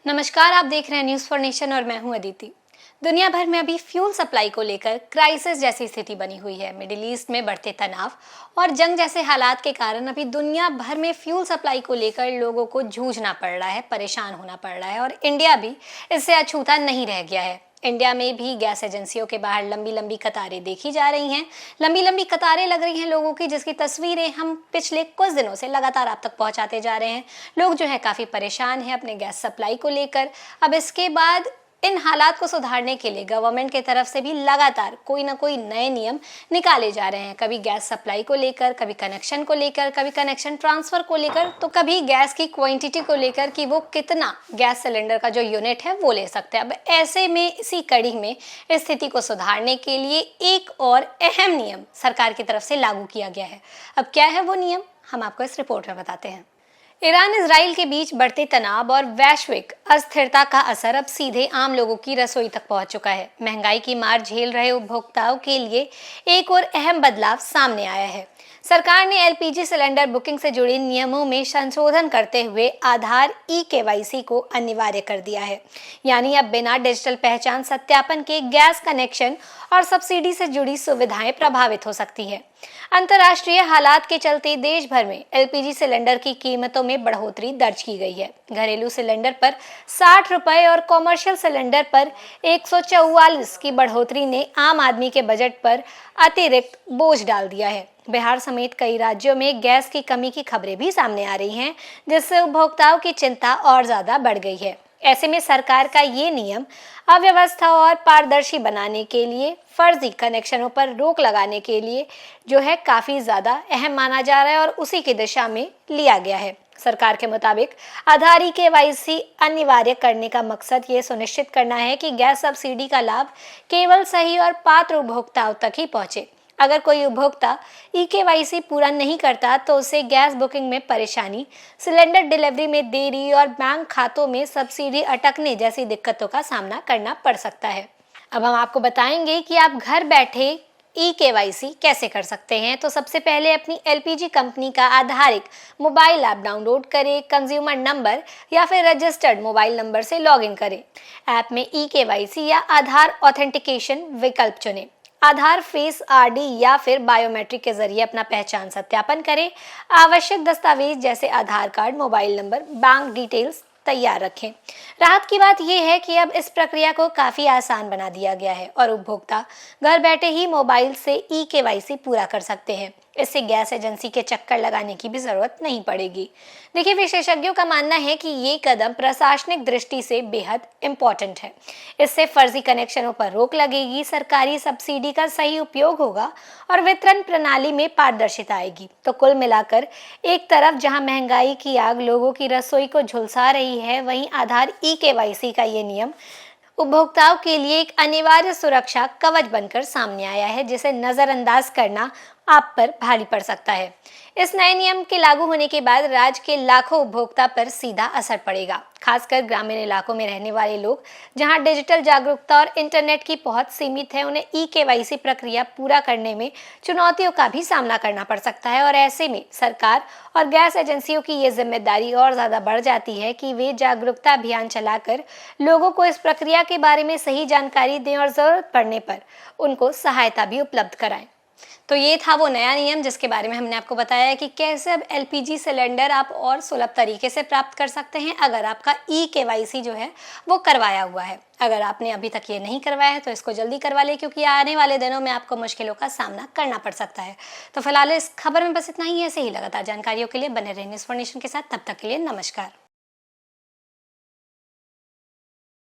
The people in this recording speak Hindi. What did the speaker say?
नमस्कार, आप देख रहे हैं न्यूज़ फॉर नेशन और मैं हूं अदिति। दुनिया भर में अभी फ्यूल सप्लाई को लेकर क्राइसिस जैसी स्थिति बनी हुई है। मिडिल ईस्ट में बढ़ते तनाव और जंग जैसे हालात के कारण अभी दुनिया भर में फ्यूल सप्लाई को लेकर लोगों को जूझना पड़ रहा है, परेशान होना पड़ रहा है और इंडिया भी इससे अछूता नहीं रह गया है। इंडिया में भी गैस एजेंसियों के बाहर लंबी लंबी कतारें देखी जा रही हैं। लंबी लंबी कतारें लग रही हैं लोगों की, जिसकी तस्वीरें हम पिछले कुछ दिनों से लगातार आप तक पहुंचाते जा रहे हैं। लोग जो है काफ़ी परेशान हैं अपने गैस सप्लाई को लेकर। अब इसके बाद इन हालात को सुधारने के लिए गवर्नमेंट की तरफ से भी लगातार कोई ना कोई नए नियम निकाले जा रहे हैं। कभी गैस सप्लाई को लेकर, कभी कनेक्शन को लेकर, कभी कनेक्शन ट्रांसफर को लेकर, तो कभी गैस की क्वांटिटी को लेकर कि वो कितना गैस सिलेंडर का जो यूनिट है वो ले सकते हैं। अब ऐसे में इसी कड़ी में स्थिति को सुधारने के लिए एक और अहम नियम सरकार की तरफ से लागू किया गया है। अब क्या है वो नियम, हम आपको इस रिपोर्ट में बताते हैं। ईरान इजराइल के बीच बढ़ते तनाव और वैश्विक अस्थिरता का असर अब सीधे आम लोगों की रसोई तक पहुंच चुका है। महंगाई की मार झेल रहे उपभोक्ताओं के लिए एक और अहम बदलाव सामने आया है। सरकार ने एलपीजी सिलेंडर बुकिंग से जुड़े नियमों में संशोधन करते हुए आधार ई-केवाईसी को अनिवार्य कर दिया है। यानी अब बिना डिजिटल पहचान सत्यापन के गैस कनेक्शन और सब्सिडी से जुड़ी सुविधाएं प्रभावित हो सकती है। अंतर्राष्ट्रीय हालात के चलते देश भर में एलपीजी सिलेंडर की कीमतों में बढ़ोतरी दर्ज की गई है। घरेलू सिलेंडर पर 60 रुपए और कॉमर्शियल सिलेंडर पर 144 की बढ़ोतरी ने आम आदमी के बजट पर अतिरिक्त बोझ डाल दिया है। बिहार समेत कई राज्यों में गैस की कमी की खबरें भी सामने आ रही हैं, जिससे उपभोक्ताओं की चिंता और ज्यादा बढ़ गई है। ऐसे में सरकार का ये नियम अव्यवस्था और पारदर्शी बनाने के लिए, फर्जी कनेक्शनों पर रोक लगाने के लिए जो है काफी ज्यादा अहम माना जा रहा है और उसी की दिशा में लिया गया है। सरकार के मुताबिक आधार ई-केवाईसी अनिवार्य करने का मकसद ये सुनिश्चित करना है कि गैस सब्सिडी का लाभ केवल सही और पात्र उपभोक्ताओं तक ही पहुंचे। अगर कोई उपभोक्ता ई-केवाईसी पूरा नहीं करता तो उसे गैस बुकिंग में परेशानी, सिलेंडर डिलीवरी में देरी और बैंक खातों में सब्सिडी अटकने जैसी दिक्कतों का सामना करना पड़ सकता है। अब हम आपको बताएंगे कि आप घर बैठे ई-केवाईसी कैसे कर सकते हैं। तो सबसे पहले अपनी एलपीजी कंपनी का आधारित मोबाइल ऐप डाउनलोड करें, कंज्यूमर नंबर या फिर रजिस्टर्ड मोबाइल नंबर से लॉगिन करें। ऐप में ई-केवाईसी या आधार ऑथेंटिकेशन विकल्प चुनें। आधार फेस आरडी या फिर बायोमेट्रिक के जरिए अपना पहचान सत्यापन करें। आवश्यक दस्तावेज जैसे Aadhaar card, mobile number, bank details तैयार रखें। राहत की बात यह है कि अब इस प्रक्रिया को काफी आसान बना दिया गया है और उपभोक्ता घर बैठे ही मोबाइल से ई-केवाईसी पूरा कर सकते हैं। इससे गैस एजेंसी के चक्कर लगाने की भी जरूरत नहीं पड़ेगी। देखिए, विशेषज्ञों का मानना है कि ये कदम प्रशासनिक दृष्टि से बेहद इम्पोर्टेंट है। इससे फर्जी कनेक्शनों पर रोक लगेगी, सरकारी सब्सिडी का सही उपयोग होगा और वितरण प्रणाली में पारदर्शिता आएगी। तो कुल मिलाकर एक तरफ जहां महंगाई की आग लोगों की रसोई को झुलसा रही है, वहीं आधार ई-केवाईसी का ये नियम उपभोक्ताओं के लिए एक अनिवार्य सुरक्षा कवच बनकर सामने आया है, जिसे नजरअंदाज करना आप पर भारी पड़ सकता है। इस नए नियम के लागू होने के बाद राज्य के लाखों उपभोक्ता पर सीधा असर पड़ेगा। खासकर ग्रामीण इलाकों में रहने वाले लोग, जहां डिजिटल जागरूकता और इंटरनेट की पहुंच सीमित है, उन्हें ई-केवाईसी प्रक्रिया पूरा करने में चुनौतियों का भी सामना करना पड़ सकता है। और ऐसे में सरकार और गैस एजेंसियों की ये जिम्मेदारी और ज्यादा बढ़ जाती है कि वे जागरूकता अभियान चलाकर लोगों को इस प्रक्रिया के बारे में सही जानकारी दें और जरूरत पड़ने पर उनको सहायता भी उपलब्ध कराएं। तो ये था वो नया नियम जिसके बारे में हमने आपको बताया कि कैसे अब एलपीजी सिलेंडर आप और सुलभ तरीके से प्राप्त कर सकते हैं अगर आपका ई-केवाईसी जो है वो करवाया हुआ है। अगर आपने अभी तक ये नहीं करवाया है तो इसको जल्दी करवा लें, क्योंकि आने वाले दिनों में आपको मुश्किलों का सामना करना पड़ सकता है। तो फिलहाल इस खबर में बस इतना ही। ऐसे ही लगातार जानकारियों के लिए बने रहें न्यूज़ फॉर नेशन के साथ। तब तक के लिए नमस्कार।